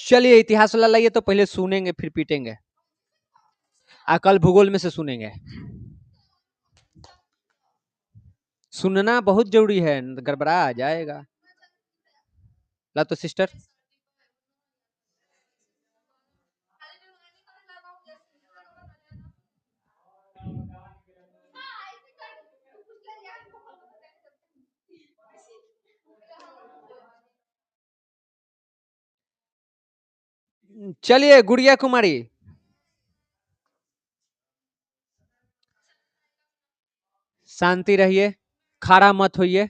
चलिए इतिहास वाला लाइए, तो पहले सुनेंगे फिर पीटेंगे। कल भूगोल में से सुनेंगे। सुनना बहुत जरूरी है, गड़बड़ा जाएगा। ला तो सिस्टर। चलिए गुड़िया कुमारी, शांति रहिए, खड़ा मत होइए,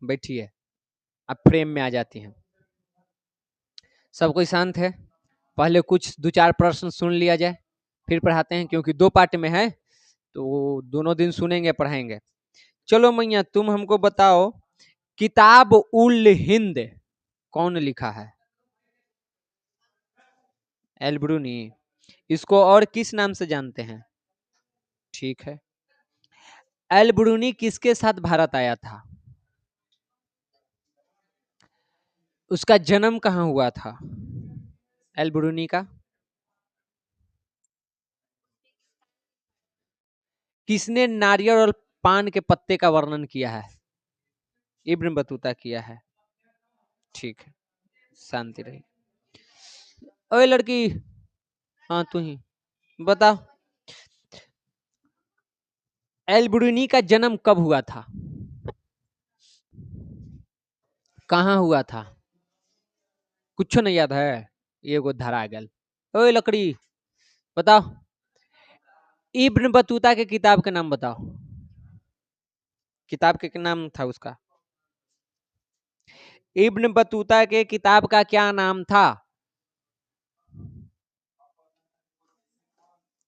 बैठिए। अब फ्रेम में आ जाती हैं। सब कोई शांत है। पहले कुछ 2-4 प्रश्न सुन लिया जाए, फिर पढ़ाते हैं, क्योंकि 2 पार्ट में है, तो दोनों दिन सुनेंगे पढ़ाएंगे। चलो मैया, तुम हमको बताओ, किताब उल हिंद कौन लिखा है? एल्ब्रूनी। इसको और किस नाम से जानते हैं? ठीक है। एल्ब्रूनी किसके साथ भारत आया था? उसका जन्म कहाँ हुआ था एल्ब्रूनी का? किसने नारियल और पान के पत्ते का वर्णन किया है? इब्न बतूता किया है। ठीक है, शांति रही। ओए लड़की, हाँ तू ही बताओ, एल्ब्रूनी का जन्म कब हुआ था? कहाँ हुआ था? कुछ नहीं याद है? ये वो धरा गल। ओए लकड़ी, बताओ, इब्न बतूता के किताब का नाम बताओ। किताब के नाम था उसका? इब्न बतूता के किताब का क्या नाम था?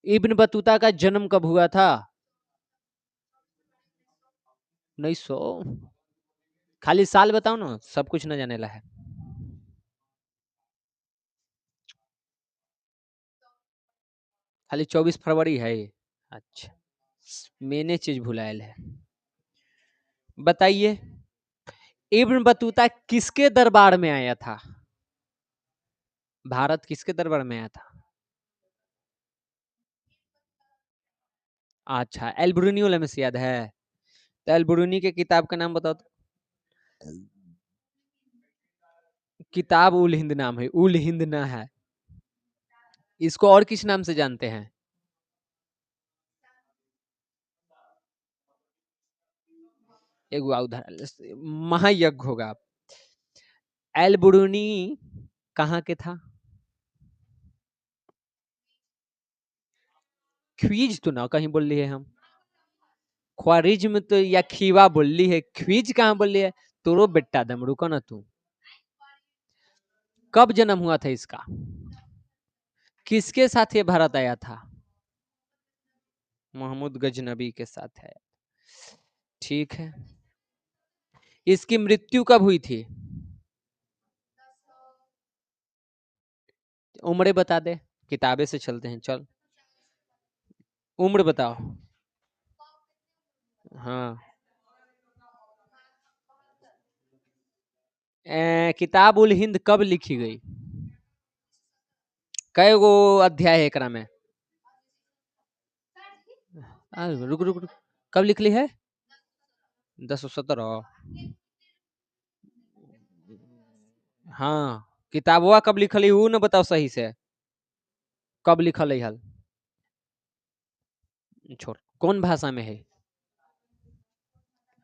इब्न बतूता का जन्म कब हुआ था? 1900। खाली साल बताओ ना, सब कुछ न जाने ला है। खाली 24 फरवरी है ये? अच्छा, मैंने चीज भुलायल है। बताइए, इब्न बतूता किसके दरबार में आया था? भारत किसके दरबार में आया था? अच्छा, एल्ब्रूनी वाला में से याद है? तो एल्ब्रूनी के किताब का नाम बताओ तो। किताब उल हिंद नाम है, उल हिंद ना है। इसको और किस नाम से जानते हैं? एक उधर महायज्ञ होगा। एल्ब्रूनी कहाँ के था? ख्वीज तो ना कहीं बोल लिए हम। ख्वारिज्म तो या खीवा बोल ली है, ख्वीज कहाँ बोल ली है? तोरो बेटा दम, रुको ना तू। कब जन्म हुआ था इसका? किसके साथ ये भारत आया था? मोहम्मद गजनबी के साथ है। ठीक है। इसकी मृत्यु कब हुई थी? उम्र बता दे, किताबे से चलते हैं, चल उम्र बताओ। हाँ। किताब उल हिंद कब लिखी गई? कई गो अध्याय है एकरा में? रुक रुक रुक, कब लिखली है? 1017। हाँ, किताबवा कब लिखल है वो न बताओ सही से। कब लिखल है हल? छोड़, कौन भाषा में है?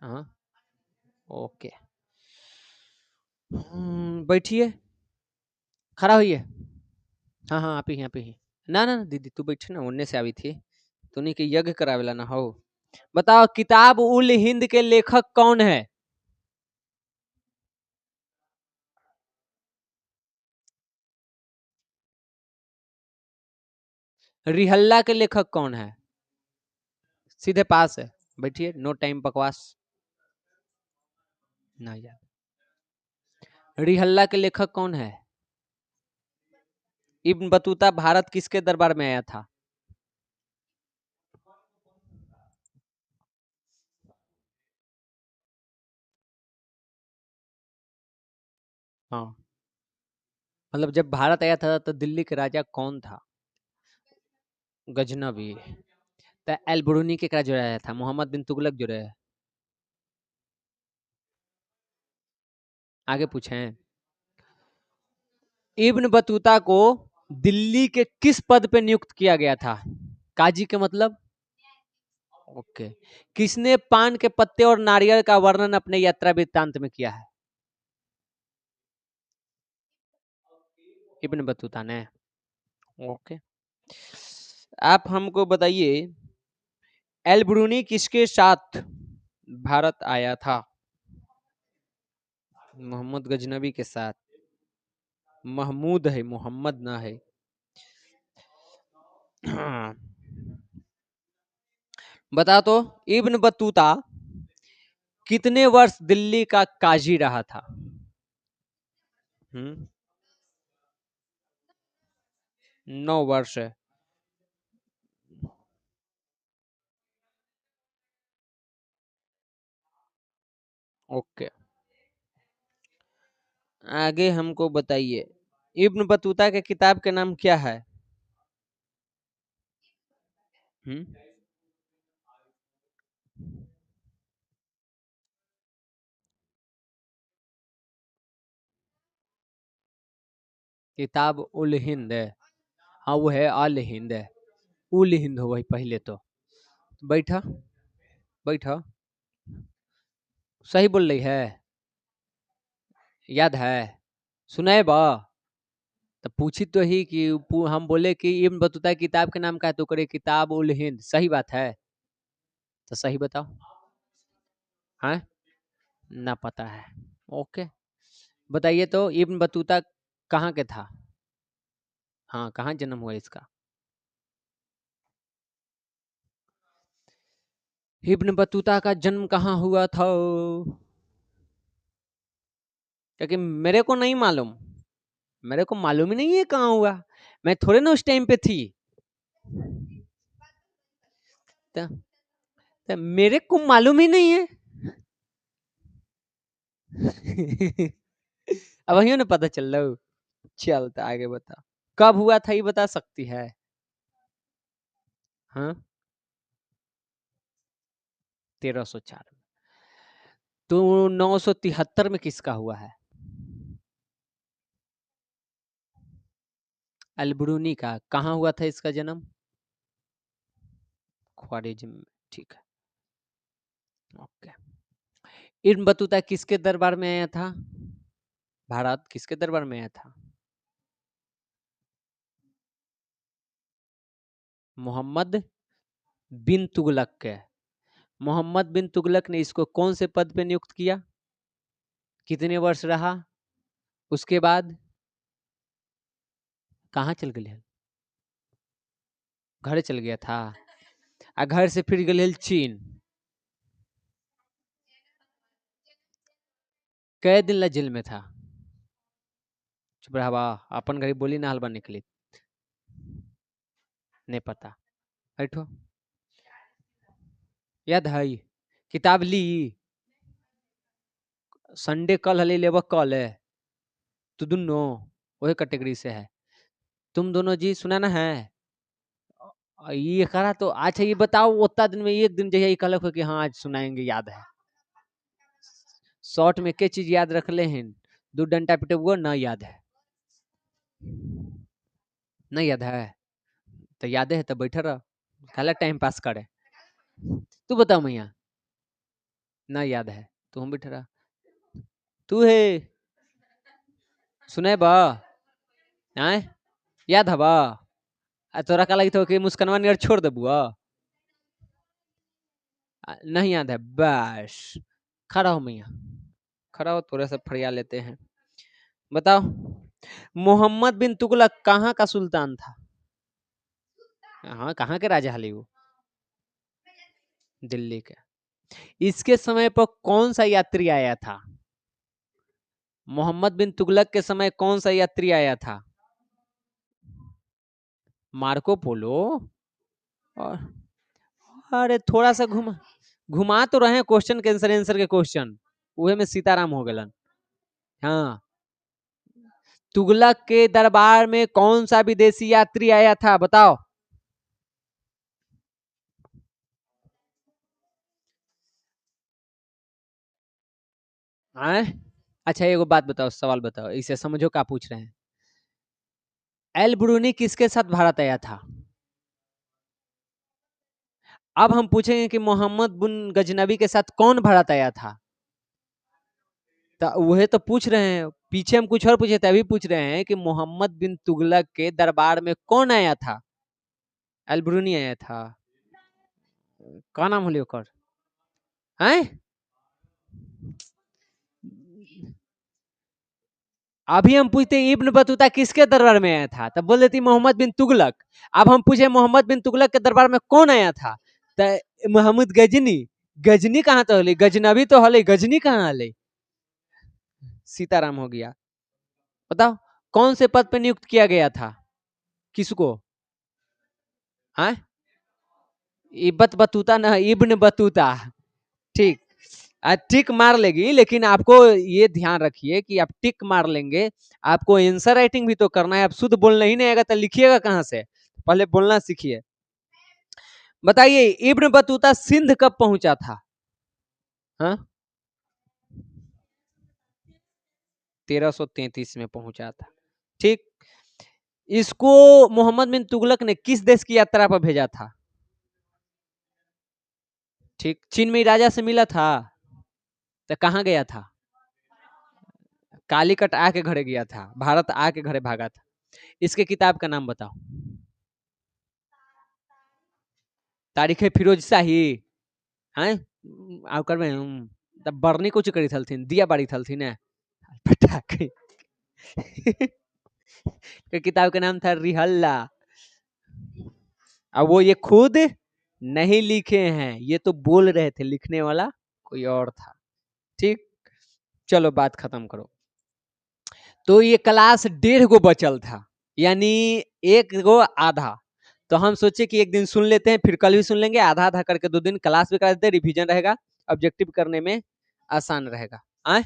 हाँ, ओके। बैठिए, खड़ा होइए। हाँ हाँ, आप ही आप ही। ना ना ना, दीदी तू बैठ ना, उन्ने से आई थी। तूने के यज्ञ करावेला ना हो। बताओ, किताब उल हिंद के लेखक कौन है? रिहल्ला के लेखक कौन है? सीधे पास है, बैठिए, नो टाइम बकवास। ना यार, रिहल्ला के लेखक कौन है? इब्न बतूता भारत किसके दरबार में आया था? हाँ, मतलब जब भारत आया था तो दिल्ली के राजा कौन था? गजनवी। तो अलबरूनी के क्या जुड़ाया था? मोहम्मद बिन तुगलक जुड़े। आगे पूछें। इब्न बतूता को दिल्ली के किस पद पे नियुक्त किया गया था? काजी के मतलब? ओके। किसने पान के पत्ते और नारियल का वर्णन अपने यात्रा वृत्तांत में किया है? इब्न बतूता ने। ओके। आप हमको बताइए, एल ब्रूनी किसके साथ भारत आया था? मोहम्मद गजनबी के साथ। महमूद है, मोहम्मद ना है। बता तो, इब्न बतूता कितने वर्ष दिल्ली का काजी रहा था? 9 वर्ष है। ओके। आगे हमको बताइए, इब्न बतूता के किताब के नाम क्या है? हम्म किताब उल हिंद है। हाँ वो है अल हिंद है। उल हिंद हो वही पहले तो। बैठा बैठा। सही बोल रही है? याद है? सुनाए बा? तो पूछी तो ही कि हम बोले कि इब्न बतूता की किताब के नाम का है तो करे किताब उल हिंद। सही बात है? तो सही बताओ। हाँ, ना पता है। ओके। बताइए तो, इब्न बतूता कहाँ के था? हाँ, कहाँ जन्म हुआ इसका? इब्न बतूता का जन्म कहाँ हुआ था? क्योंकि मेरे को नहीं मालूम। मेरे को मालूम ही नहीं है कहाँ हुआ। मैं थोड़े ना उस टाइम पे थी। तो, तो मेरे को मालूम ही नहीं है। अब वही ना पता चल रहा हो। चलता आगे बता। कब हुआ था ये बता सकती है? हाँ, 1304। तो 973 में किसका हुआ है? अलबरूनी का। कहाँ हुआ था इसका जन्म? ख्वारिज्म में। ठीक है। ओके। इब्न बतूता किसके दरबार में आया था? भारत किसके दरबार में आया था? मोहम्मद बिन तुगलक के। मोहम्मद बिन तुगलक ने इसको कौन से पद पे नियुक्त किया? कितने वर्ष रहा? उसके बाद कहाँ चल गए? घर चल गया था। आ घर से फिर गए चीन। कै दिन ला जेल में था? चुप रहा। अपन घरी बोली ना हलवा निकली। नहीं पता। बैठो। याद है? किताब ली? संडे कल हले लेब कल है। तू दोनों वही कैटेगरी से है। तुम दोनों जी सुना ना है? ये करा तो अच्छा ये बताओ, उतना दिन में एक दिन जहिया कहलक हो कि हाँ आज सुनाएंगे, याद है? शॉर्ट में के चीज याद रख ले हैं? दो डंडा पिटे वो ना याद है? नहीं याद है? तो याद है तो बैठा रह। खाला टाइम पास करे। तू बताओ मैया। ना याद है तो हम बैठा रहा। तू है सुने बा? आए? याद हवा? आ तोरा का लगी तो कि मुस्कनवा नियर छोड़ देबू? नहीं याद है बस। खड़ा हो मैया। खड़ा हो, थोड़ा सा फरिया लेते हैं। बताओ, मोहम्मद बिन तुगलक कहाँ का सुल्तान था? हाँ, कहाँ के राजा हले वो? दिल्ली के। इसके समय पर कौन सा यात्री आया था? मोहम्मद बिन तुगलक के समय कौन सा यात्री आया था? Marco Polo. और अरे थोड़ा सा घुमा तो रहे क्वेश्चन के आंसर, आंसर के क्वेश्चन। उहे में सीताराम हो गलन। हाँ, तुगलक के दरबार में कौन सा विदेशी यात्री आया था, बताओ। आए? अच्छा एगो बात बताओ, सवाल बताओ, इसे समझो क्या पूछ रहे हैं। एल ब्रूनी किसके साथ भारत आया था? अब हम पूछेंगे कि मोहम्मद बिन गजनबी के साथ कौन भारत आया था। तो वह तो पूछ रहे हैं, पीछे हम कुछ और पूछे थे, अभी पूछ रहे हैं कि मोहम्मद बिन तुगलक के दरबार में कौन आया था? एल ब्रूनी आया था। का नाम होली ओकर? हैं? अभी हम पूछते इब्न बतूता किसके दरबार में आया था, तब बोल देती मोहम्मद बिन तुगलक। अब हम पूछे मोहम्मद बिन तुगलक के दरबार में कौन आया था, तो मोहम्मद गजनी। गजनी कहाँ तो हले, गजनबी तो हले, गजनी कहाँ हले? सीताराम हो गया। बताओ कौन से पद पे नियुक्त किया गया था, किसको? हाँ, इब्बत बतूता ना, इब्न बतूता। ठीक, टिक मार लेगी, लेकिन आपको ये ध्यान रखिए कि आप टिक मार लेंगे, आपको आंसर राइटिंग भी तो करना है। आप शुद्ध बोलना ही नहीं आएगा तो लिखिएगा कहाँ से? पहले बोलना सीखिए। बताइए इब्न बतूता सिंध कब पहुंचा था? हाँ, 1333 में पहुंचा था। ठीक, इसको मोहम्मद बिन तुगलक ने किस देश की यात्रा पर भेजा था? ठीक, चीन में राजा से मिला था, तो कहाँ गया था? कालीकट आके घरे गया था, भारत आके घरे भागा था। इसके किताब का नाम बताओ। तारीख फिरोज शाही हैं? आ करबे तब बरनी कुछ करी थलथिन, दिया बाड़ी थलथिन है पटाखे। के किताब का नाम था रिहल्ला। अब वो ये खुद नहीं लिखे हैं, ये तो बोल रहे थे, लिखने वाला कोई और था। ठीक, चलो बात खत्म करो। तो ये क्लास 1.5 गो बचल था, यानी 1 गो आधा। तो हम सोचे कि एक दिन सुन लेते हैं, फिर कल भी सुन लेंगे, आधा आधा करके 2 दिन क्लास भी करा देते, रिवीजन रहेगा, ऑब्जेक्टिव करने में आसान रहेगा। आए?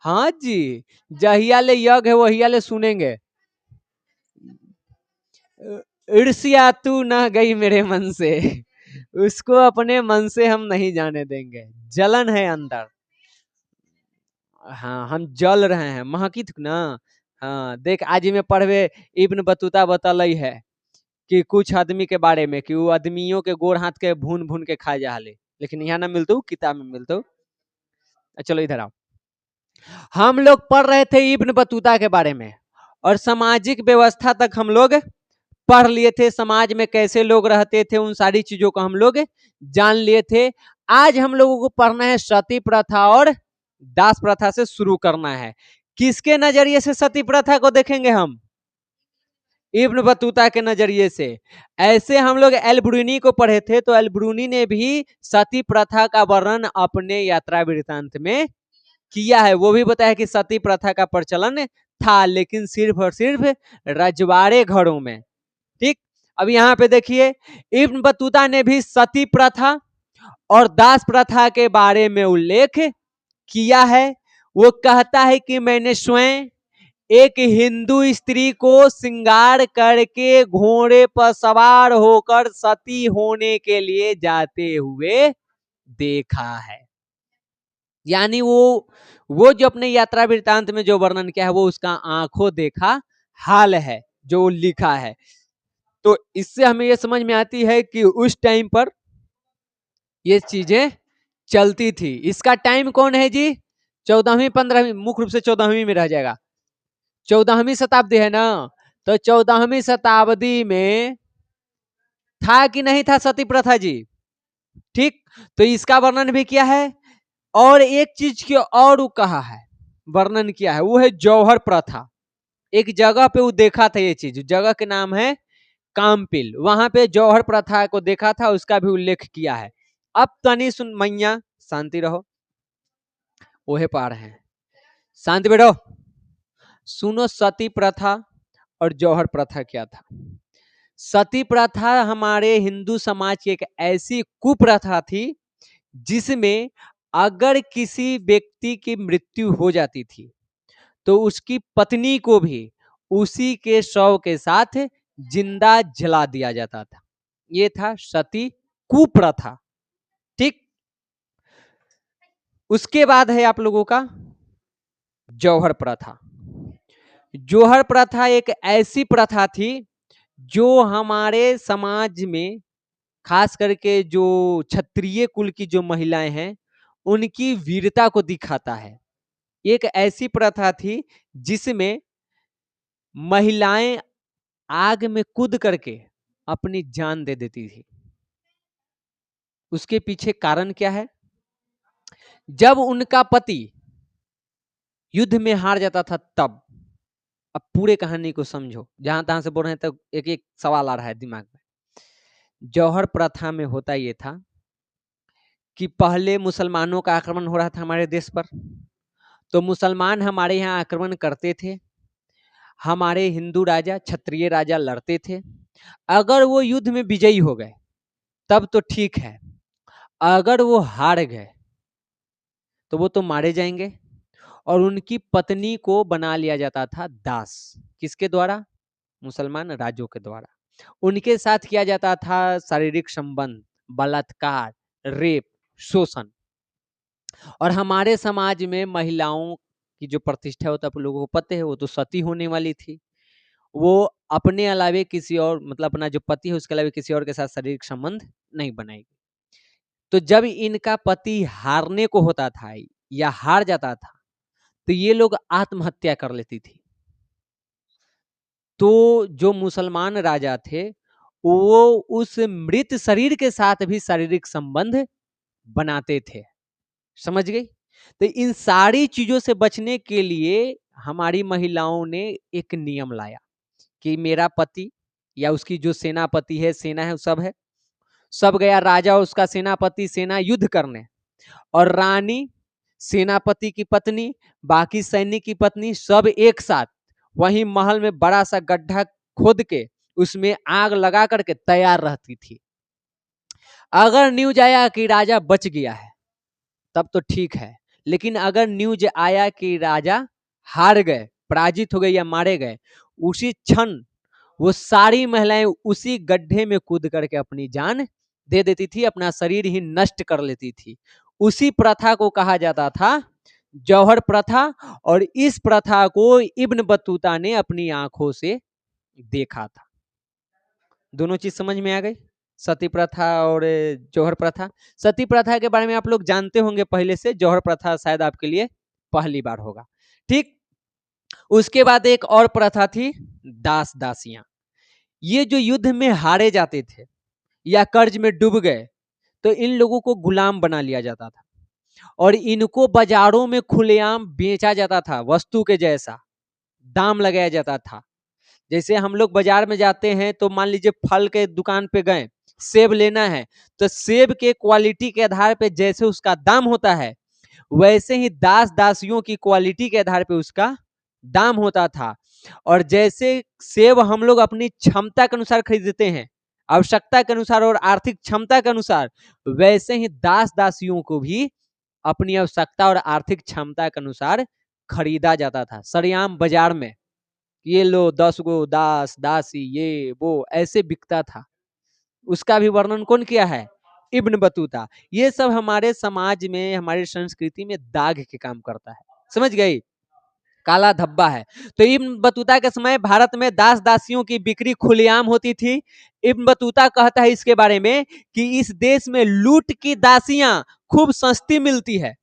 हाँ जी, जहिया ले यज्ञ है वहिया ले सुनेंगे। ईर्ष्या तू ना गई मेरे मन से, उसको अपने मन से हम नहीं जाने देंगे, जलन है अंदर। हाँ, हम जल रहे हैं, महकी थी ना। हाँ देख, आज ही में पढ़वे इब्न बतूता बतलई है कि कुछ आदमी के बारे में, कि वो आदमियों के गोड़ हाथ के भून भून के खा जा ले, लेकिन यहाँ ना मिलतू, किताब में मिलतू। चलो इधर आओ। हम लोग पढ़ रहे थे इब्न बतूता के बारे में, और सामाजिक व्यवस्था तक हम लोग पढ़ लिए थे, समाज में कैसे लोग रहते थे, उन सारी चीजों को हम लोग जान लिए थे। आज हम लोगों को पढ़ना है सती प्रथा और दास प्रथा से शुरू करना है। किसके नजरिए से सती प्रथा को देखेंगे हम? इब्न बतूता के नजरिए से। ऐसे हम लोग एल ब्रूनी को पढ़े थे, तो एल ब्रूनी ने भी सती प्रथा का वर्णन अपने यात्रा वृत्तांत में किया है। वो भी बताया कि सती प्रथा का प्रचलन था, लेकिन सिर्फ और सिर्फ रजवाड़े घरों में। ठीक, अब यहाँ पे देखिए, इब्न बतूता ने भी सती प्रथा और दास प्रथा के बारे में उल्लेख किया है। वो कहता है कि मैंने स्वयं एक हिंदू स्त्री को श्रृंगार करके घोड़े पर सवार होकर सती होने के लिए जाते हुए देखा है। यानी वो जो अपने यात्रा वृत्तांत में जो वर्णन किया है, वो उसका आंखों देखा हाल है जो लिखा है। तो इससे हमें ये समझ में आती है कि उस टाइम पर ये चीजें चलती थी। इसका टाइम कौन है जी? 14वीं 15वीं, मुख्य रूप से 14वीं में रह जाएगा। 14वीं शताब्दी है ना, तो 14वीं शताब्दी में था कि नहीं था सती प्रथा जी? ठीक, तो इसका वर्णन भी किया है, और एक चीज की और कहा है, वर्णन किया है, वो है जौहर प्रथा। एक जगह पे वो देखा था, ये चीज, जगह के नाम है कामपिल, वहां पे जौहर प्रथा को देखा था, उसका भी उल्लेख किया है। अब तनी सुन मैया, शांति रहो, ओहे पार है, शांति बैठो। सुनो, सती प्रथा और जौहर प्रथा क्या था। सती प्रथा हमारे हिंदू समाज की एक ऐसी कुप्रथा थी जिसमें अगर किसी व्यक्ति की मृत्यु हो जाती थी, तो उसकी पत्नी को भी उसी के शव के साथ जिंदा जला दिया जाता था। ये था सती कुप्रथा। ठीक, उसके बाद है आप लोगों का जौहर प्रथा। जौहर प्रथा एक ऐसी प्रथा थी जो हमारे समाज में खास करके जो क्षत्रिय कुल की जो महिलाएं हैं उनकी वीरता को दिखाता है। एक ऐसी प्रथा थी जिसमें महिलाएं आग में कूद करके अपनी जान दे देती थी। उसके पीछे कारण क्या है? जब उनका पति युद्ध में हार जाता था तब। अब पूरे कहानी को समझो, जहां तहां से बोल रहे हैं तो एक एक सवाल आ रहा है दिमाग में। जौहर प्रथा में होता यह था कि पहले मुसलमानों का आक्रमण हो रहा था हमारे देश पर, तो मुसलमान हमारे यहाँ आक्रमण करते थे, हमारे हिंदू राजा क्षत्रिय राजा लड़ते थे। अगर वो युद्ध में विजयी हो गए तब तो ठीक है, अगर वो हार गए तो वो तो मारे जाएंगे। और उनकी पत्नी को बना लिया जाता था दास। किसके द्वारा? मुसलमान राजों के द्वारा। उनके साथ किया जाता था शारीरिक संबंध, बलात्कार, रेप, शोषण। और हमारे समाज में महिलाओं की जो प्रतिष्ठा होता है आप लोगों को पता है, वो तो सती होने वाली थी। वो अपने अलावे किसी और, मतलब अपना जो पति है उसके अलावे किसी और के साथ शारीरिक संबंध नहीं बनाएगी। तो जब इनका पति हारने को होता था या हार जाता था तो ये लोग आत्महत्या कर लेती थी। तो जो मुसलमान राजा थे वो उस मृत शरीर के साथ भी शारीरिक संबंध बनाते थे। समझ गई? तो इन सारी चीजों से बचने के लिए हमारी महिलाओं ने एक नियम लाया कि मेरा पति या उसकी जो सेनापति है, सेना है, सब है, सब गया, राजा उसका सेनापति सेना युद्ध करने, और रानी, सेनापति की पत्नी, बाकी सैनिक की पत्नी सब एक साथ वहीं महल में बड़ा सा गड्ढा खोद के उसमें आग लगा करके तैयार रहती थी। अगर न्यूज आया कि राजा बच गया है तब तो ठीक है, लेकिन अगर न्यूज आया कि राजा हार गए, पराजित हो गए या मारे गए, उसी क्षण वो सारी महिलाएं उसी गड्ढे में कूद करके अपनी जान दे देती थी, अपना शरीर ही नष्ट कर लेती थी। उसी प्रथा को कहा जाता था जौहर प्रथा। और इस प्रथा को इब्न बतूता ने अपनी आंखों से देखा था। दोनों चीज समझ में आ गई, सती प्रथा और जौहर प्रथा। सती प्रथा के बारे में आप लोग जानते होंगे पहले से, जौहर प्रथा शायद आपके लिए पहली बार होगा। ठीक, उसके बाद एक और प्रथा थी दास दासियां। ये जो युद्ध में हारे जाते थे या कर्ज में डूब गए तो इन लोगों को गुलाम बना लिया जाता था और इनको बाजारों में खुलेआम बेचा जाता था, वस्तु के जैसा दाम लगाया जाता था। जैसे हम लोग बाजार में जाते हैं तो मान लीजिए फल के दुकान पे गए, सेब लेना है, तो सेब के क्वालिटी के आधार पे जैसे उसका दाम होता है वैसे ही दास दासियों की क्वालिटी के आधार पे उसका दाम होता था। और जैसे सेब हम लोग अपनी क्षमता के अनुसार खरीदते हैं, आवश्यकता के अनुसार और आर्थिक क्षमता के अनुसार, वैसे ही दास दासियों को भी अपनी आवश्यकता और आर्थिक क्षमता के अनुसार खरीदा जाता था सरेआम बाजार में। ये लो 10 गो दास दासी, ये वो ऐसे बिकता था। उसका भी वर्णन कौन किया है? Ibn Battuta. ये सब हमारे समाज में, हमारी संस्कृति में दाग के काम करता है। समझ गई? काला धब्बा है। तो इब्न बतूता के समय भारत में दास दासियों की बिक्री खुलेआम होती थी। इब्न बतूता कहता है इसके बारे में कि इस देश में लूट की दासियां खूब सस्ती मिलती है,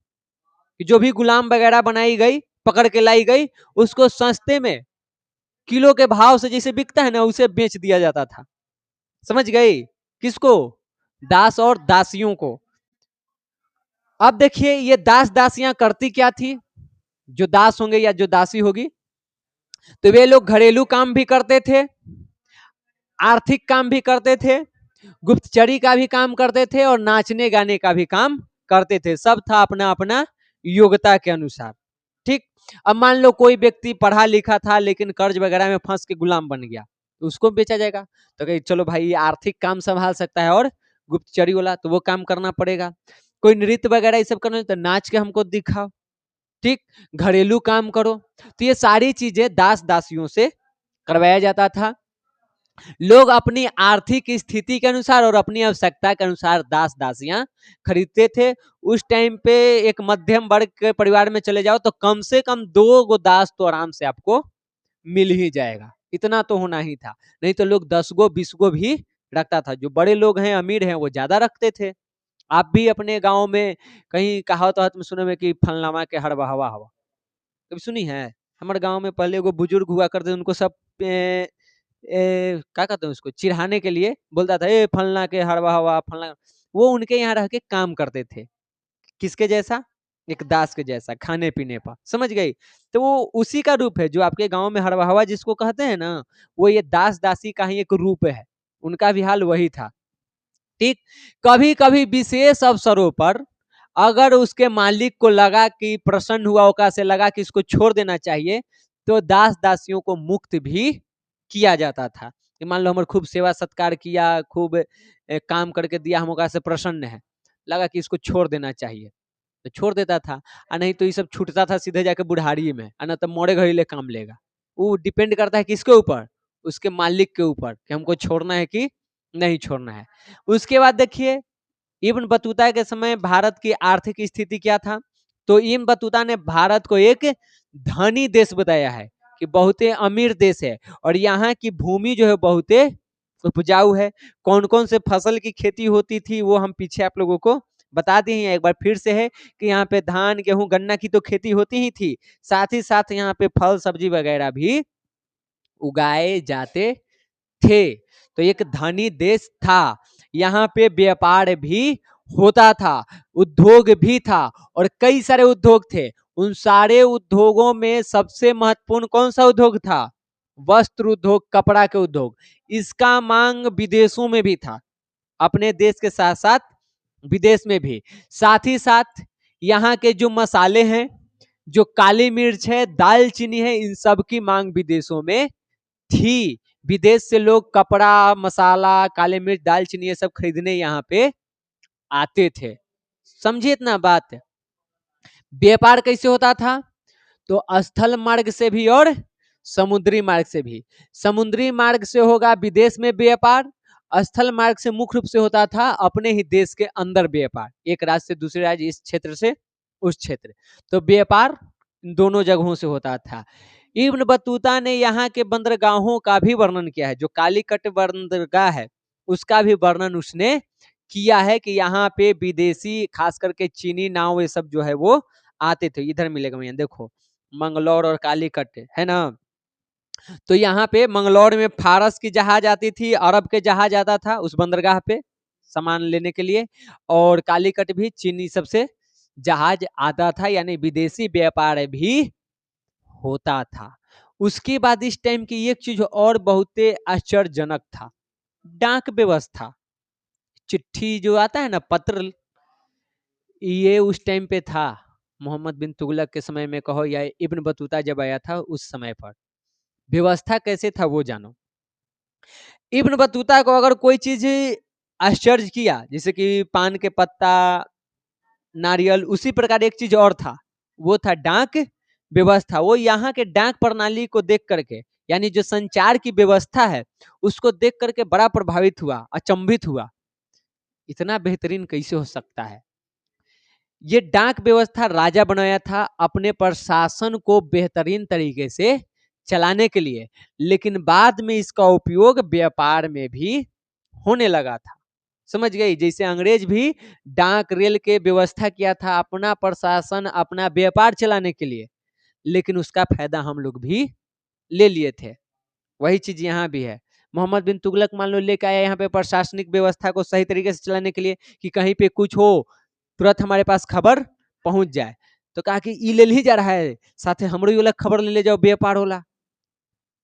कि जो भी गुलाम वगैरह बनाई गई, पकड़ के लाई गई, उसको सस्ते में किलो के भाव से जैसे बिकता है ना, उसे बेच दिया जाता था। समझ गई? किसको? दास और दासियों को। अब देखिए ये दास दासियां करती क्या थी, जो दास होंगे या जो दासी होगी, तो वे लोग घरेलू काम भी करते थे, आर्थिक काम भी करते थे, गुप्तचरी का भी काम करते थे और नाचने गाने का भी काम करते थे। सब था अपना अपना योग्यता के अनुसार। ठीक, अब मान लो कोई व्यक्ति पढ़ा लिखा था लेकिन कर्ज वगैरह में फंस के गुलाम बन गया, तो उसको बेचा जाएगा। तो कहीं चलो भाई ये आर्थिक काम संभाल सकता है और गुप्तचरी वाला, तो वो काम करना पड़ेगा। कोई नृत्य वगैरह ये सब करना तो नाच के हमको दिखाओ, ठीक, घरेलू काम करो। तो ये सारी चीजें दास दासियों से करवाया जाता था। लोग अपनी आर्थिक स्थिति के अनुसार और अपनी आवश्यकता के अनुसार दास दासियां खरीदते थे। उस टाइम पे एक मध्यम वर्ग के परिवार में चले जाओ तो कम से कम 2 गो दास तो आराम से आपको मिल ही जाएगा, इतना तो होना ही था। नहीं तो लोग 10 गो 20 गो भी रखता था। जो बड़े लोग हैं, अमीर हैं, वो ज्यादा रखते थे। आप भी अपने गांव में कहीं कहावत में सुने में कि फलनामा के हड़वा हवा हवा, कभी सुनी है? हमारे गांव में पहले एगो बुजुर्ग हुआ करते, उनको सब क्या कहते हैं उसको, चिढ़ाने के लिए बोलता था, ए फलना के हड़वा हवा फलना। वो उनके यहाँ रह के काम करते थे। किसके जैसा? एक दास के जैसा, खाने पीने पर। समझ गई? तो वो उसी का रूप है जो आपके गांव में हड़वा हवा जिसको कहते हैं ना, वो ये दास दासी का ही एक रूप है। उनका भी हाल वही था। ठीक, कभी कभी विशेष अवसरों पर अगर उसके मालिक को लगा कि प्रसन्न हुआ, होगा से लगा कि इसको छोड़ देना चाहिए, तो दास दासियों को मुक्त भी किया जाता था। कि मान लो हमारे खूब सेवा सत्कार किया, खूब काम करके दिया, हम ओकरा से प्रसन्न है, लगा कि इसको छोड़ देना चाहिए तो छोड़ देता था। और नहीं तो ये सब छूटता था सीधे जाके बुढ़ारी में, और ना तो मोड़े घड़ी ले काम लेगा। वो डिपेंड करता है किसके ऊपर? उसके मालिक के ऊपर, कि हमको छोड़ना है कि नहीं छोड़ना है। उसके बाद देखिए, इब्न बतूता के समय भारत की आर्थिक स्थिति क्या था? तो इब्न बतूता ने भारत को एक धनी देश बताया है, कि बहुत अमीर देश है, और यहाँ की भूमि जो है बहुत उपजाऊ है। कौन कौन से फसल की खेती होती थी वो हम पीछे आप लोगों को बता दिए हैं। एक बार फिर से है कि यहाँ पे धान गेहूं गन्ना की तो खेती होती ही थी, साथ ही साथ यहाँ पे फल सब्जी वगैरह भी उगाए जाते थे। तो एक धनी देश था। यहाँ पे व्यापार भी होता था, उद्योग भी था, और कई सारे उद्योग थे। उन सारे उद्योगों में सबसे महत्वपूर्ण कौन सा उद्योग था? वस्त्र उद्योग, कपड़ा के उद्योग। इसका मांग विदेशों में भी था, अपने देश के साथ साथ विदेश में भी। साथ ही साथ यहाँ के जो मसाले हैं, जो काली मिर्च है, दालचीनी है, इन सब की मांग विदेशों में थी। विदेश से लोग कपड़ा, मसाला, काले मिर्च, दालचीनी ये सब खरीदने यहाँ पे आते थे। समझिए इतना बात। व्यापार कैसे होता था? तो स्थल मार्ग से भी और समुद्री मार्ग से भी। समुद्री मार्ग से होगा विदेश में व्यापार, स्थल मार्ग से मुख्य रूप से होता था अपने ही देश के अंदर व्यापार, एक राज्य से दूसरे राज्य, इस क्षेत्र से उस क्षेत्र। तो व्यापार दोनों जगहों से होता था। इब्न बतूता ने यहाँ के बंदरगाहों का भी वर्णन किया है। जो कालीकट बंदरगाह है उसका भी वर्णन उसने किया है, कि यहाँ पे विदेशी खास करके चीनी नाव ये सब जो है वो आते थे। इधर मिलेगा भैया, देखो मंगलौर और कालीकट है ना। तो यहाँ पे मंगलौर में फारस की जहाज आती थी, अरब के जहाज आता था उस बंदरगाह पे सामान लेने के लिए, और कालीकट भी चीनी सबसे जहाज आता था, यानी विदेशी व्यापार भी होता था। उसके बाद इस टाइम की एक चीज और बहुत आश्चर्यजनक था, डाक व्यवस्था। चिट्ठी जो आता है ना, पत्र, ये उस टाइम पे था। मोहम्मद बिन तुगलक के समय में कहो या इब्न बतूता जब आया था उस समय पर व्यवस्था कैसे था वो जानो। इब्न बतूता को अगर कोई चीज आश्चर्य किया, जैसे कि पान के पत्ता, नारियल, उसी प्रकार एक चीज और था, वो था डाक व्यवस्था। वो यहाँ के डाक प्रणाली को देख करके, यानी जो संचार की व्यवस्था है उसको देख करके बड़ा प्रभावित हुआ, अचंभित हुआ। इतना बेहतरीन कैसे हो सकता है? ये डाक व्यवस्था राजा बनाया था अपने प्रशासन को बेहतरीन तरीके से चलाने के लिए, लेकिन बाद में इसका उपयोग व्यापार में भी होने लगा था। समझ गई? जैसे अंग्रेज भी डाक रेल के व्यवस्था किया था अपना प्रशासन, अपना व्यापार चलाने के लिए, लेकिन उसका फायदा हम लोग भी ले लिए थे। वही चीज यहाँ भी है। मोहम्मद बिन तुगलक मान लो लेके आया यहाँ पे प्रशासनिक व्यवस्था को सही तरीके से चलाने के लिए, कि कहीं पे कुछ हो तुरंत हमारे पास खबर पहुंच जाए। तो कहा कि ई ले ही जा रहा है, साथ हमरो वाला खबर ले जाओ, व्यापार होला।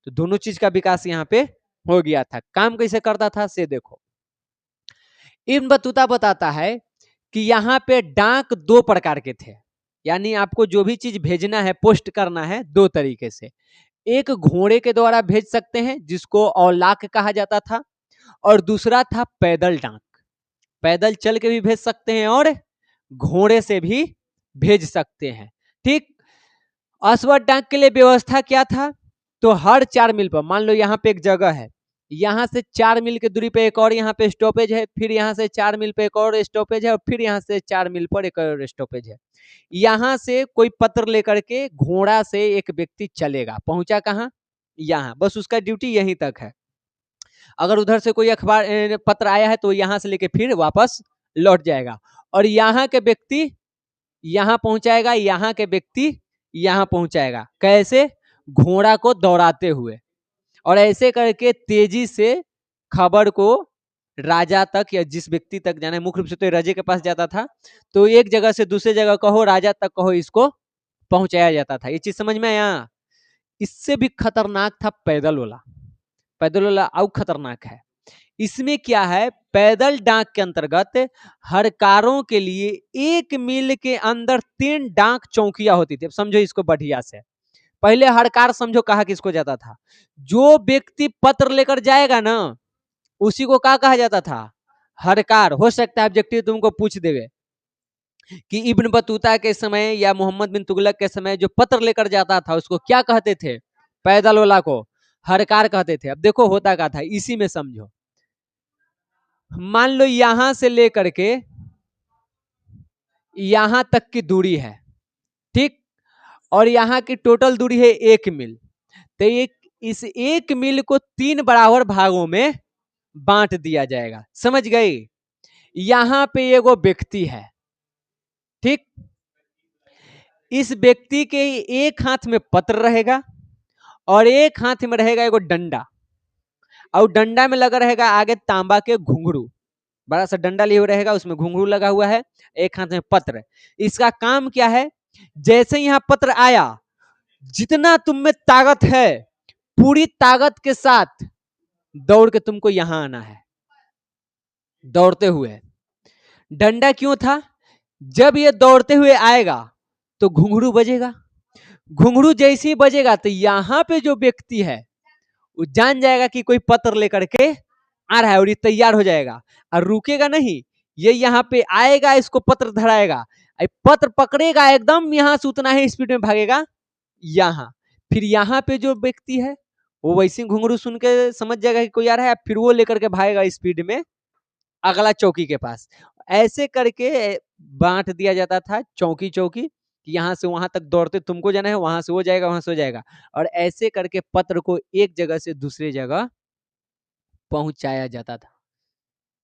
तो दोनों चीज का विकास यहाँ पे हो गया था। काम कैसे करता था से देखो, इब्न बतूता बताता है कि यहाँ पे डाक 2 प्रकार के थे, यानी आपको जो भी चीज भेजना है, पोस्ट करना है, 2 तरीके से। एक घोड़े के द्वारा भेज सकते हैं जिसको औलाक कहा जाता था, और दूसरा था पैदल डाक। पैदल चल के भी भेज सकते हैं और घोड़े से भी भेज सकते हैं। ठीक, अश्वत्थ डाक के लिए व्यवस्था क्या था? तो हर 4 मील पर, मान लो यहाँ पे एक जगह है, यहाँ से 4 मील की दूरी पे एक और यहाँ पे स्टॉपेज है, फिर यहाँ से 4 मील पे एक और स्टॉपेज है, और फिर यहाँ से 4 मील पर एक और स्टॉपेज है। यहाँ से कोई पत्र लेकर के घोड़ा से एक व्यक्ति चलेगा, पहुंचा कहाँ? यहाँ, बस उसका ड्यूटी यहीं तक है। अगर उधर से कोई अखबार पत्र आया है तो यहाँ से लेके फिर वापस लौट जाएगा, और यहाँ के व्यक्ति यहाँ पहुंचाएगा, यहाँ के व्यक्ति यहाँ पहुंचाएगा। कैसे? घोड़ा को दौड़ाते हुए, और ऐसे करके तेजी से खबर को राजा तक या जिस व्यक्ति तक जाना है, मुख्य रूप से तो राजे के पास जाता था, तो एक जगह से दूसरे जगह कहो, राजा तक कहो, इसको पहुंचाया जाता था। ये चीज समझ में आया? इससे भी खतरनाक था पैदल वाला। पैदल वाला और खतरनाक है। इसमें क्या है, पैदल डाक के अंतर्गत हरकारों के लिए 1 मील के अंदर 3 डाक चौकियां होती थी। अब समझो इसको बढ़िया से। पहले हरकार समझो कहा किसको जाता था? जो व्यक्ति पत्र लेकर जाएगा ना, उसी को क्या कहा जाता था? हरकार। हो सकता है ऑब्जेक्टिव तुमको पूछ देवे कि इब्न बतूता के समय या मोहम्मद बिन तुगलक के समय जो पत्र लेकर जाता था उसको क्या कहते थे? पैदल वाला को हरकार कहते थे। अब देखो होता क्या था, इसी में समझो। मान लो यहां से लेकर के यहां तक की दूरी है, ठीक, और यहाँ की टोटल दूरी है 1 मील। तो इस 1 मील को 3 बराबर भागों में बांट दिया जाएगा। समझ गई? यहां पे एगो व्यक्ति है, ठीक, इस व्यक्ति के एक हाथ में पत्र रहेगा और एक हाथ में रहेगा एगो डंडा, और डंडा में लगा रहेगा आगे तांबा के घुंघरू। बड़ा सा डंडा लिए हुए रहेगा, उसमें घुंघरू लगा हुआ है, एक हाथ में पत्र। इसका काम क्या है? जैसे यहां पत्र आया, जितना तुम में ताकत है पूरी ताकत के साथ दौड़ के तुमको यहां आना है, दौड़ते हुए। डंडा क्यों था? जब ये दौड़ते हुए आएगा तो घुंघरू बजेगा। घुंघरू जैसे ही बजेगा तो यहां पे जो व्यक्ति है वो जान जाएगा कि कोई पत्र लेकर के आ रहा है, और ये तैयार हो जाएगा और रुकेगा नहीं। ये यहाँ पे आएगा, इसको पत्र धराएगा, पत्र पकड़ेगा, एकदम यहां से उतना ही स्पीड में भागेगा यहाँ। फिर यहाँ पे जो व्यक्ति है वो वैसे घुंघरू सुन के समझ जाएगा कि कोई आ रहा है, फिर वो लेकर के भागेगा स्पीड में अगला चौकी के पास। ऐसे करके बांट दिया जाता था चौकी चौकी, कि यहाँ से वहां तक दौड़ते तुमको जाना है, वहां से वो जाएगा, वहां से हो जाएगा, और ऐसे करके पत्र को एक जगह से दूसरी जगह पहुंचाया जाता था।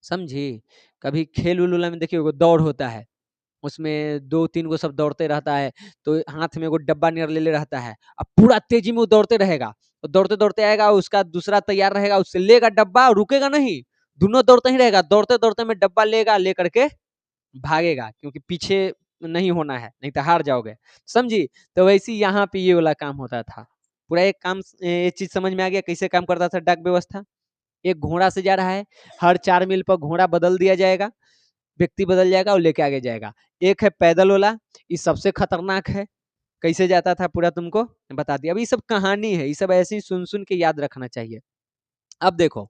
समझी? कभी खेल उल में देखिए दौड़ होता है, उसमें 2-3 गो सब दौड़ते रहता है, तो हाथ में एगो डब्बा नियर ले रहता है, अब पूरा तेजी में वो दौड़ते रहेगा, तो दौड़ते दौड़ते आएगा, उसका दूसरा तैयार रहेगा, उससे लेगा डब्बा, रुकेगा नहीं, दोनों दौड़ते ही रहेगा, दौड़ते दौड़ते में डब्बा लेगा, लेकर के भागेगा, क्योंकि पीछे नहीं होना है, नहीं तो हार जाओगे। समझी? तो वैसे यहाँ पे ये वाला काम होता था। पूरा एक काम, ये चीज समझ में आ गया कैसे काम करता था डाक व्यवस्था। एक घोड़ा से जा रहा है, हर 4 मील पर घोड़ा बदल दिया जाएगा, व्यक्ति बदल जाएगा और लेके आगे जाएगा। एक है पैदल वाला, ये सबसे खतरनाक है। कैसे जाता था पूरा तुमको बता दिया। अब ये सब कहानी है, ये सब ऐसे ही सुन सुन के याद रखना चाहिए। अब देखो,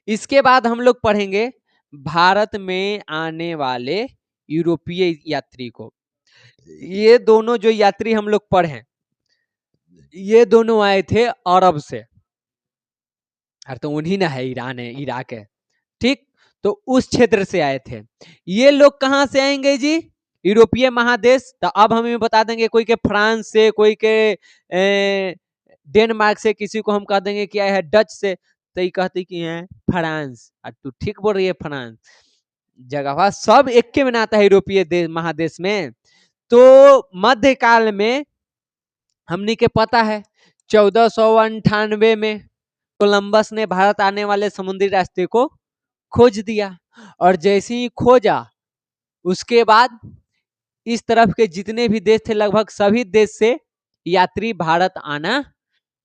इसके बाद हम लोग पढ़ेंगे भारत में आने वाले यूरोपीय यात्री को। ये दोनों जो यात्री हम लोग पढ़े, ये दोनों आए थे अरब से। अरे तो उन्हीं ना है, ईरान है, इराक है, ठीक, तो उस क्षेत्र से आए थे। ये लोग कहां से आएंगे जी? यूरोपीय महादेश। तो अब हम बता देंगे, कोई के फ्रांस से, कोई के डेनमार्क से, किसी को हम कह देंगे कि आया है डच से, तो ये कहते कि है फ्रांस। तू ठीक बोल रही है, फ्रांस जगह सब एक के में आता है यूरोपीय महादेश में। तो मध्यकाल में हमनी के पता है 1498 में कोलंबस ने भारत आने वाले समुद्री रास्ते को खोज दिया, और जैसे ही खोजा उसके बाद इस तरफ के जितने भी देश थे लगभग सभी देश से यात्री भारत आना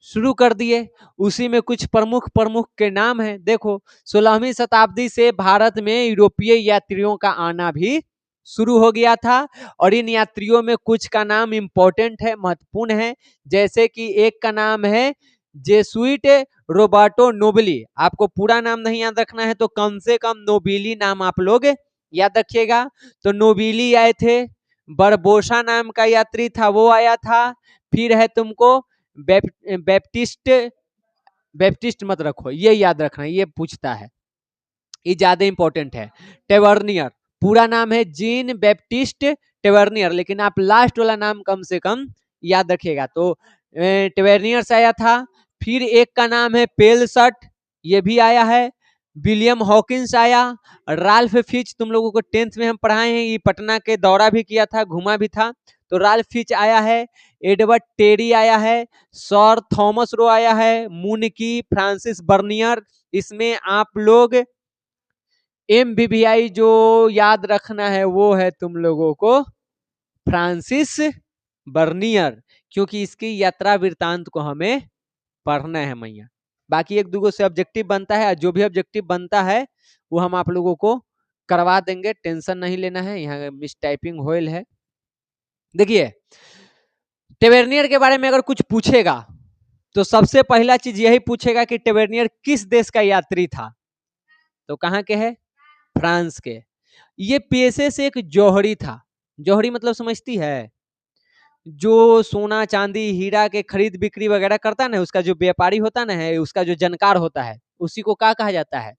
शुरू कर दिए। उसी में कुछ प्रमुख प्रमुख के नाम हैं। देखो, 16वीं शताब्दी से भारत में यूरोपीय यात्रियों का आना भी शुरू हो गया था, और इन यात्रियों में कुछ का नाम इंपॉर्टेंट है, महत्वपूर्ण है। जैसे कि एक का नाम है जेसुइट रोबर्टो नोबिली। आपको पूरा नाम नहीं याद रखना है तो कम से कम नोबिली नाम आप लोग याद रखिएगा। तो नोबिली आए थे। बरबोसा नाम का यात्री था, वो आया था। फिर है तुमको बैप्टिस्ट, बैप्टिस्ट मत रखो, ये याद रखना, ये पूछता है, ये ज्यादा इंपॉर्टेंट है। टेवर्नियर पूरा नाम है जीन बैप्टिस्ट टेवर्नियर, लेकिन आप लास्ट वाला नाम कम से कम याद रखिएगा। तो टेवर्नियर्स आया था। फिर एक का नाम है पेलसट, ये भी आया है। विलियम हॉकिंस आया। राल्फ फिच तुम लोगों को 10th में हम पढ़ाए हैं, ये पटना के दौरा भी किया था, घुमा भी था। तो राल्फ फिच आया है। एडवर्ड टेरी आया है। सर थॉमस रो आया है। मुनकी, फ्रांसिस बर्नियर। इसमें आप लोग MBBI जो याद रखना है वो है तुम लोगों को फ्रांसिस बर्नियर, क्योंकि इसकी यात्रा वृत्तांत को हमें पढ़ना है मैया। बाकी एक दूगो से ऑब्जेक्टिव बनता है, जो भी ऑब्जेक्टिव बनता है वो हम आप लोगों को करवा देंगे, टेंशन नहीं लेना है। यहाँ मिस टाइपिंग होल है। देखिए टेवर्नियर के बारे में अगर कुछ पूछेगा तो सबसे पहला चीज यही पूछेगा कि टेवर्नियर किस देश का यात्री था। तो कहाँ के है? फ्रांस के। ये पेशे से एक जौहरी था। जौहरी मतलब समझती है? जो सोना चांदी हीरा के खरीद बिक्री वगैरह करता है ना, उसका जो व्यापारी होता ना है, उसका जो जानकार होता है, उसी को क्या कहा जाता है?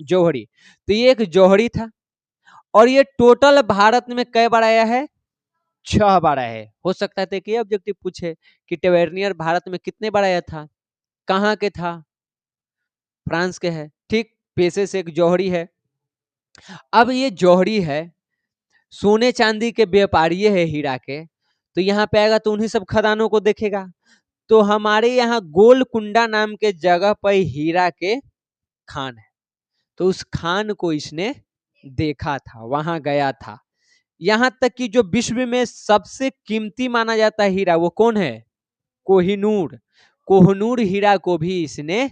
जौहरी। तो ये एक जौहरी था। और ये टोटल भारत में कई बार आया है? 6 बार आया है। हो सकता है कि ऑब्जेक्टिव पूछे कि टेवर्नियर भारत में कितने बार आया था, कहाँ के था? फ्रांस के है। ठीक, पेशे से एक जौहरी है। अब ये जौहरी है, सोने चांदी के व्यापारी है, हीरा के। तो यहाँ पे आएगा तो उन्हीं सब खदानों को देखेगा। तो हमारे यहाँ गोलकुंडा नाम के जगह पर हीरा के खान है। तो उस खान को इसने देखा था, वहां गया था। यहां तक कि जो विश्व में सबसे कीमती माना जाता है हीरा, वो कौन है? कोहिनूर। कोहिनूर हीरा को भी इसने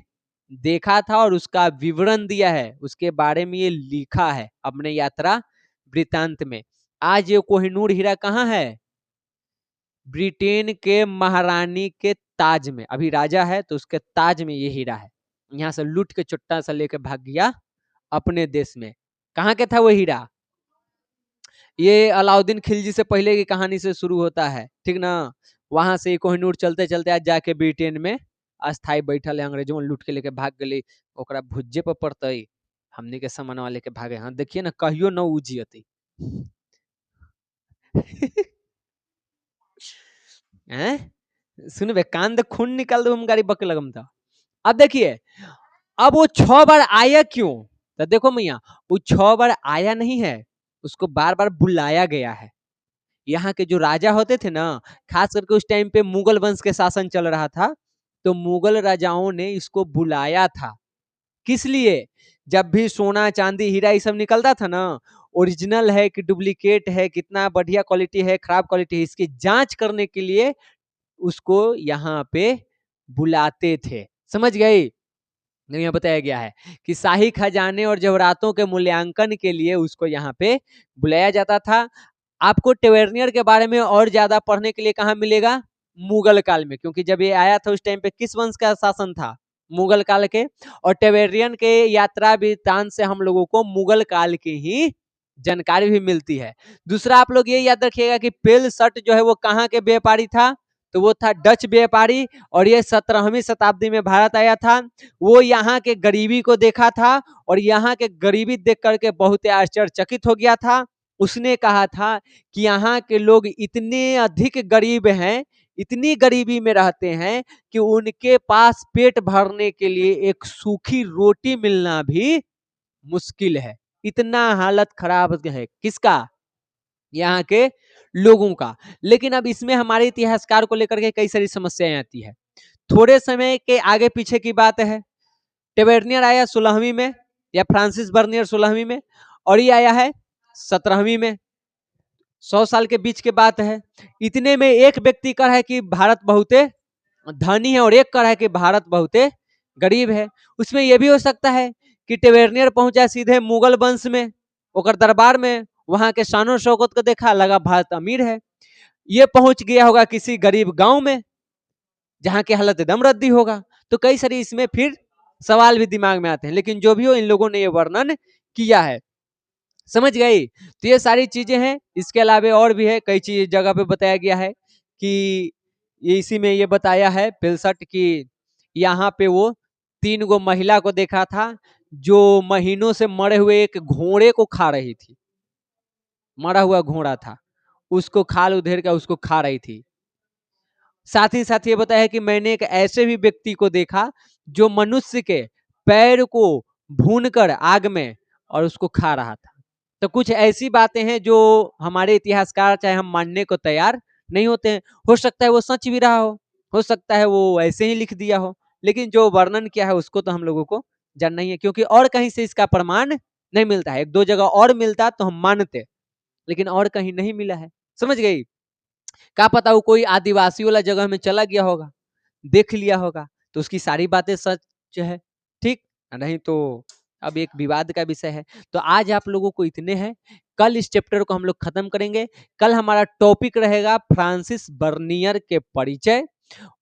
देखा था और उसका विवरण दिया है, उसके बारे में ये लिखा है अपने यात्रा वृत्तांत में। आज ये कोहिनूर हीरा कहाँ है? ब्रिटेन के महारानी के ताज में। अभी राजा है तो उसके ताज में ये हीरा है। यहाँ से लूट के चुट्टा सा लेके भाग गया अपने देश में। कहाँ के था वो हीरा? ये अलाउद्दीन खिलजी से पहले की कहानी से शुरू होता है, ठीक ना। वहां से कोहिनूर चलते चलते आज जाके ब्रिटेन में अस्थाई बैठल है। अंग्रेजों लूट के लेके भाग गई, ओकरा भुज्जे पर पड़ते हमने के सामान वाले के भागे। हाँ देखिए ना, कहियो न उजियती सुनबे कान दे खून निकाल दो हम गाड़ी बक लगम था। अब देखिए, अब वो 6 बार आया क्यों? तो देखो मैया, वो 6 बार आया नहीं है, उसको बार बार बुलाया गया है। यहाँ के जो राजा होते थे ना, खास करके उस टाइम पे मुगल वंश के शासन चल रहा था, तो मुगल राजाओं ने इसको बुलाया था। किस लिए? जब भी सोना चांदी हीरा ये सब निकलता था ना, ओरिजिनल है कि डुप्लीकेट है, कितना बढ़िया क्वालिटी है, खराब क्वालिटी है, इसकी जांच करने के लिए उसको यहाँ पे बुलाते थे। समझ गई? यहाँ बताया गया है कि शाही खजाने और जवाहरातों के मूल्यांकन के लिए उसको यहाँ पे बुलाया जाता था। आपको टेवर्नियर के बारे में और ज्यादा पढ़ने के लिए कहाँ मिलेगा? मुगल काल में, क्योंकि जब ये आया था उस टाइम पे किस वंश का शासन था? मुगल काल के। और टेवर्नियर के यात्रा वृत्तांत से हम लोगों को मुगल काल की ही जानकारी भी मिलती है। दूसरा आप लोग ये याद रखिएगा कि पेलसट जो है वो कहाँ के व्यापारी था? तो वो था डच व्यापारी, और ये 17वीं शताब्दी में भारत आया था। वो यहाँ के गरीबी को देखा था और यहाँ के गरीबी देख करके बहुत आश्चर्यचकित हो गया था। उसने कहा था कि यहाँ के लोग इतने अधिक गरीब हैं, इतनी गरीबी में रहते हैं कि उनके पास पेट भरने के लिए एक सूखी रोटी मिलना भी मुश्किल है। इतना हालत खराब है। किसका? यहाँ के लोगों का। लेकिन अब इसमें हमारे इतिहासकार को लेकर के कई सारी समस्याएं आती है। थोड़े समय के आगे पीछे की बात है। टेवर्नियर आया 16वीं में, या फ्रांसिस बर्नियर 16वीं में, और ये आया है 17वीं में। 100 साल के बीच के बात है। इतने में एक व्यक्ति कह रहा है कि भारत बहुते धनी है और एक कह रहा है कि भारत बहुते गरीब है। उसमें यह भी हो सकता है कि टेवर्नियर पहुंचा सीधे मुगल वंश में, ओकर दरबार में, वहां के शानो शौकत को देखा, लगा भारत अमीर है। ये पहुंच गया होगा किसी गरीब गांव में जहां की हालत एकदम रद्दी होगा। तो कई सारी इसमें फिर सवाल भी दिमाग में आते हैं। लेकिन जो भी हो, इन लोगों ने ये वर्णन किया है। समझ गई? तो ये सारी चीजें हैं। इसके अलावा और भी है, कई चीज जगह पे बताया गया है कि ये इसी में ये बताया है 65 कि यहाँ पे वो 3 गो महिला को देखा था जो महीनों से मरे हुए एक घोड़े को खा रही थी। मरा हुआ घोड़ा था, उसको खाल उधेड़ कर उसको खा रही थी। साथ ही ये बताया कि मैंने एक ऐसे भी व्यक्ति को देखा जो मनुष्य के पैर को भूनकर आग में और उसको खा रहा था। तो कुछ ऐसी बातें हैं जो हमारे इतिहासकार चाहे हम मानने को तैयार नहीं होते हैं। हो सकता है वो सच भी रहा हो सकता है वो ऐसे ही लिख दिया हो, लेकिन जो वर्णन किया है उसको तो हम लोगों को जानना ही है, क्योंकि और कहीं से इसका प्रमाण नहीं मिलता है। एक दो जगह और मिलता तो हम मानते, लेकिन और कहीं नहीं मिला है। समझ गई? क्या पता वो कोई आदिवासी वाला जगह में चला गया होगा, देख लिया होगा, तो उसकी सारी बातें सच है, ठीक? नहीं तो अब एक विवाद का विषय है। तो आज आप लोगों को इतने हैं, कल इस चैप्टर को हम लोग खत्म करेंगे। कल हमारा टॉपिक रहेगा फ्रांसिस बर्नियर के परिचय,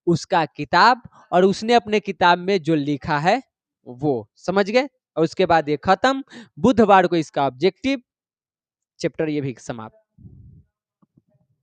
उसका किताब और उसने अपने किताब में जो लिखा है वो। समझ गए? और उसके बाद ये खत्म। बुधवार को इसका ऑब्जेक्टिव चैप्टर ये भी समाप्त।